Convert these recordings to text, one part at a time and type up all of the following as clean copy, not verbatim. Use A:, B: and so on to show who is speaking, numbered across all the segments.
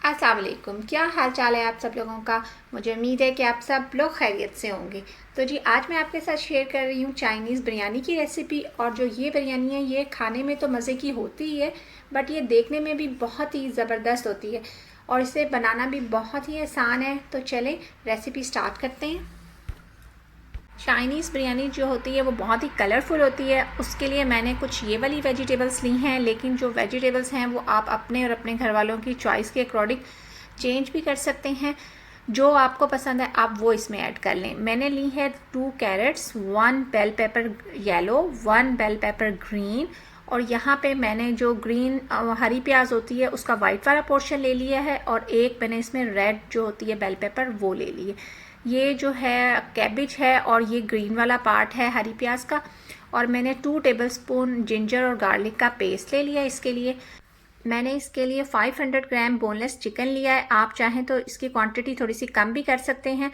A: अस्सलाम वालेकुम। क्या हाल चाल है आप सब लोगों का। मुझे उम्मीद है कि आप सब लोग खैरियत से होंगे। तो जी आज मैं आपके साथ शेयर कर रही हूँ चाइनीज़ बिरयानी की रेसिपी। और जो ये बिरयानी है ये खाने में तो मज़े की होती ही है, बट ये देखने में भी बहुत ही ज़बरदस्त होती है और इसे बनाना भी बहुत ही आसान है। तो चलें रेसिपी स्टार्ट करते हैं। चाइनीज़ बिरयानी जो होती है वो बहुत ही कलरफुल होती है। उसके लिए मैंने कुछ ये वाली वेजिटेबल्स ली हैं, लेकिन जो वेजिटेबल्स हैं वो आप अपने और अपने घर वालों की चॉइस के अकॉर्डिंग चेंज भी कर सकते हैं। जो आपको पसंद है आप वो इसमें ऐड कर लें। मैंने ली है 2 carrots, 1 bell pepper yellow, 1 bell pepper green, और यहाँ पे मैंने जो ग्रीन हरी प्याज होती है उसका वाइट वाला पोर्शन ले लिया है, और एक मैंने इसमें रेड जो होती है बेल पेपर वो ले ली है। ये जो है कैबिज है और ये ग्रीन वाला पार्ट है हरी प्याज का। और मैंने 2 टेबलस्पून जिंजर और गार्लिक का पेस्ट ले लिया। इसके लिए मैंने इसके लिए 500 ग्राम बोनलेस चिकन लिया है। आप चाहें तो इसकी क्वांटिटी थोड़ी सी कम भी कर सकते हैं।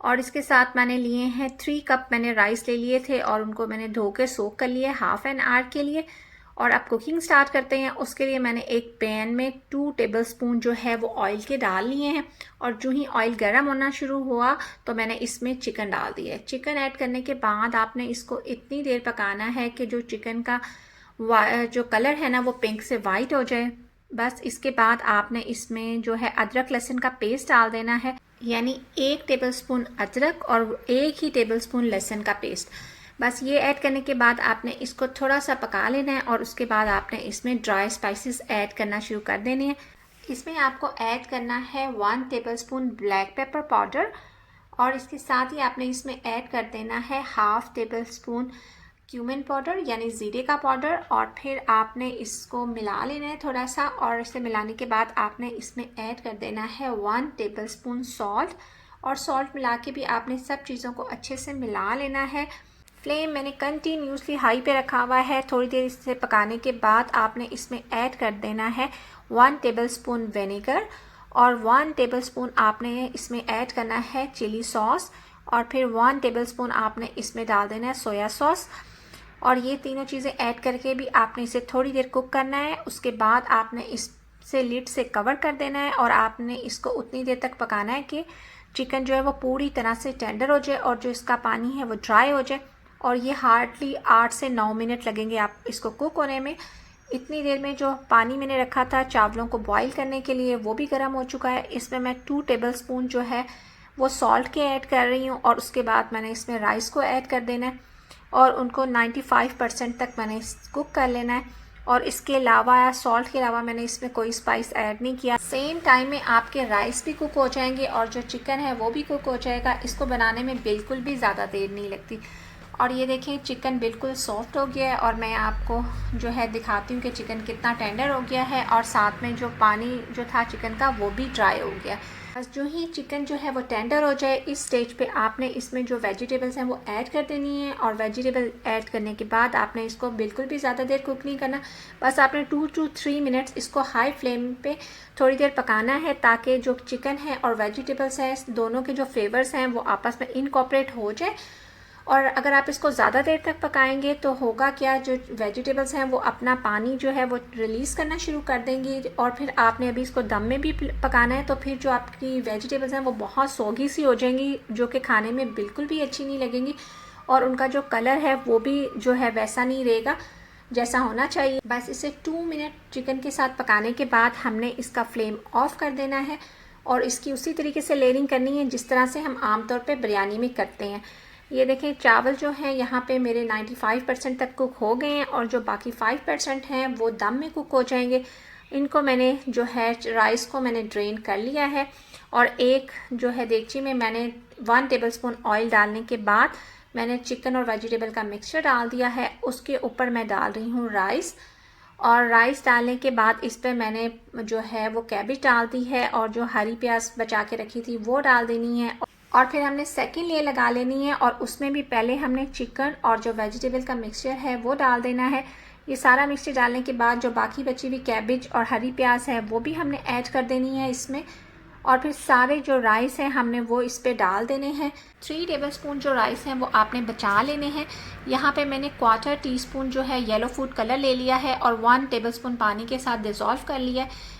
A: और इसके साथ मैंने लिए हैं 3 कप मैंने राइस ले लिए थे और उनको मैंने धो के सोक कर लिए हाफ एन आवर के लिए। और अब कुकिंग स्टार्ट करते हैं। उसके लिए मैंने एक पैन में 2 टेबलस्पून जो है वो ऑयल के डाल लिए हैं, और जो ही ऑयल गर्म होना शुरू हुआ तो मैंने इसमें चिकन डाल दिया है। चिकन ऐड करने के बाद आपने इसको इतनी देर पकाना है कि जो चिकन का जो कलर है ना वो पिंक से वाइट हो जाए। बस इसके बाद आपने इसमें जो है अदरक लहसुन का पेस्ट डाल देना है, यानी 1 टेबलस्पून अदरक और 1 ही टेबलस्पून लहसुन का पेस्ट। बस ये ऐड करने के बाद आपने इसको थोड़ा सा पका लेना है, और उसके बाद आपने इसमें ड्राई स्पाइसेस ऐड करना शुरू कर देने हैं। इसमें आपको ऐड करना है 1 टेबलस्पून ब्लैक पेपर पाउडर, और इसके साथ ही आपने इसमें ऐड कर देना है हाफ टेबलस्पून क्यूमिन पाउडर यानी ज़ीरे का पाउडर। और फिर आपने इसको मिला लेना है थोड़ा सा, और इसे मिलाने के बाद आपने इसमें ऐड कर देना है 1 टेबलस्पून सॉल्ट। और सॉल्ट मिला के भी आपने सब चीज़ों को अच्छे से मिला लेना है। फ्लेम मैंने कंटिन्यूसली हाई पे रखा हुआ है। थोड़ी देर इसे पकाने के बाद आपने इसमें ऐड कर देना है 1 टेबलस्पून विनेगर, और 1 टेबलस्पून आपने इसमें ऐड करना है चिली सॉस, और फिर 1 टेबलस्पून आपने इसमें डाल देना है सोया सॉस। और ये तीनों चीज़ें ऐड करके भी आपने इसे थोड़ी देर कुक करना है। उसके बाद आपने इससे लिड से कवर कर देना है, और आपने इसको उतनी देर तक पकाना है कि चिकन जो है वो पूरी तरह से टेंडर हो जाए और जो इसका पानी है वो ड्राई हो जाए। और ये हार्डली 8 से 9 मिनट लगेंगे आप इसको कुक होने में। इतनी देर में जो पानी मैंने रखा था चावलों को बॉईल करने के लिए वो भी गर्म हो चुका है। इसमें मैं 2 टेबलस्पून जो है वो सॉल्ट के ऐड कर रही हूँ, और उसके बाद मैंने इसमें राइस को ऐड कर देना है और उनको 95% तक मैंने कुक कर लेना है। और इसके अलावा सॉल्ट के अलावा मैंने इसमें कोई स्पाइस ऐड नहीं किया। सेम टाइम में आपके राइस भी कुक हो जाएंगे और जो चिकन है वो भी कुक हो जाएगा। इसको बनाने में बिल्कुल भी ज़्यादा देर नहीं लगती। और ये देखें चिकन बिल्कुल सॉफ्ट हो गया है, और मैं आपको जो है दिखाती हूँ कि चिकन कितना टेंडर हो गया है, और साथ में जो पानी जो था चिकन का वो भी ड्राई हो गया। बस जो ही चिकन जो है वो टेंडर हो जाए इस स्टेज पे आपने इसमें जो वेजिटेबल्स हैं वो ऐड कर देनी है। और वेजिटेबल ऐड करने के बाद आपने इसको बिल्कुल भी ज़्यादा देर कुक नहीं करना। बस आपने 2 to 3 मिनट्स इसको हाई फ्लेम पे थोड़ी देर पकाना है, ताकि जो चिकन है और वेजिटेबल्स हैं दोनों के जो फ्लेवर्स हैं वो आपस में इनकॉर्पोरेट हो जाए। और अगर आप इसको ज़्यादा देर तक पकाएंगे तो होगा क्या, जो वेजिटेबल्स हैं वो अपना पानी जो है वो रिलीज़ करना शुरू कर देंगी, और फिर आपने अभी इसको दम में भी पकाना है। तो फिर जो आपकी वेजिटेबल्स हैं वो बहुत सोगी सी हो जाएंगी, जो कि खाने में बिल्कुल भी अच्छी नहीं लगेंगी, और उनका जो कलर है वो भी जो है वैसा नहीं रहेगा जैसा होना चाहिए। बस इसे 2 मिनट चिकन के साथ पकाने के बाद हमने इसका फ्लेम ऑफ कर देना है, और इसकी उसी तरीके से लेयरिंग करनी है जिस तरह से हम आमतौर पर बिरयानी में करते हैं। ये देखें चावल जो हैं यहाँ पे मेरे 95% तक कुक हो गए हैं, और जो बाकी 5% हैं वो दम में कुक हो जाएंगे। इनको मैंने जो है राइस को मैंने ड्रेन कर लिया है, और एक जो है देगची में मैंने 1 टेबलस्पून ऑयल डालने के बाद मैंने चिकन और वेजिटेबल का मिक्सचर डाल दिया है। उसके ऊपर मैं डाल रही हूँ राइस, और राइस डालने के बाद इस पर मैंने जो है वो कैबेज डाल दी है, और जो हरी प्याज बचा के रखी थी वो डाल देनी है। और फिर हमने सेकंड लेयर लगा लेनी है, और उसमें भी पहले हमने चिकन और जो वेजिटेबल का मिक्सचर है वो डाल देना है। ये सारा मिक्सचर डालने के बाद जो बाकी बची हुई कैबेज और हरी प्याज है वो भी हमने ऐड कर देनी है इसमें, और फिर सारे जो राइस हैं हमने वो इस पे डाल देने हैं। 3 टेबलस्पून जो राइस हैं वो आपने बचा लेने हैं। यहाँ पे मैंने 1/4 टीस्पून जो है येलो फूड कलर ले लिया है, और 1 टेबलस्पून पानी के साथ डिज़ोल्व कर लिया है।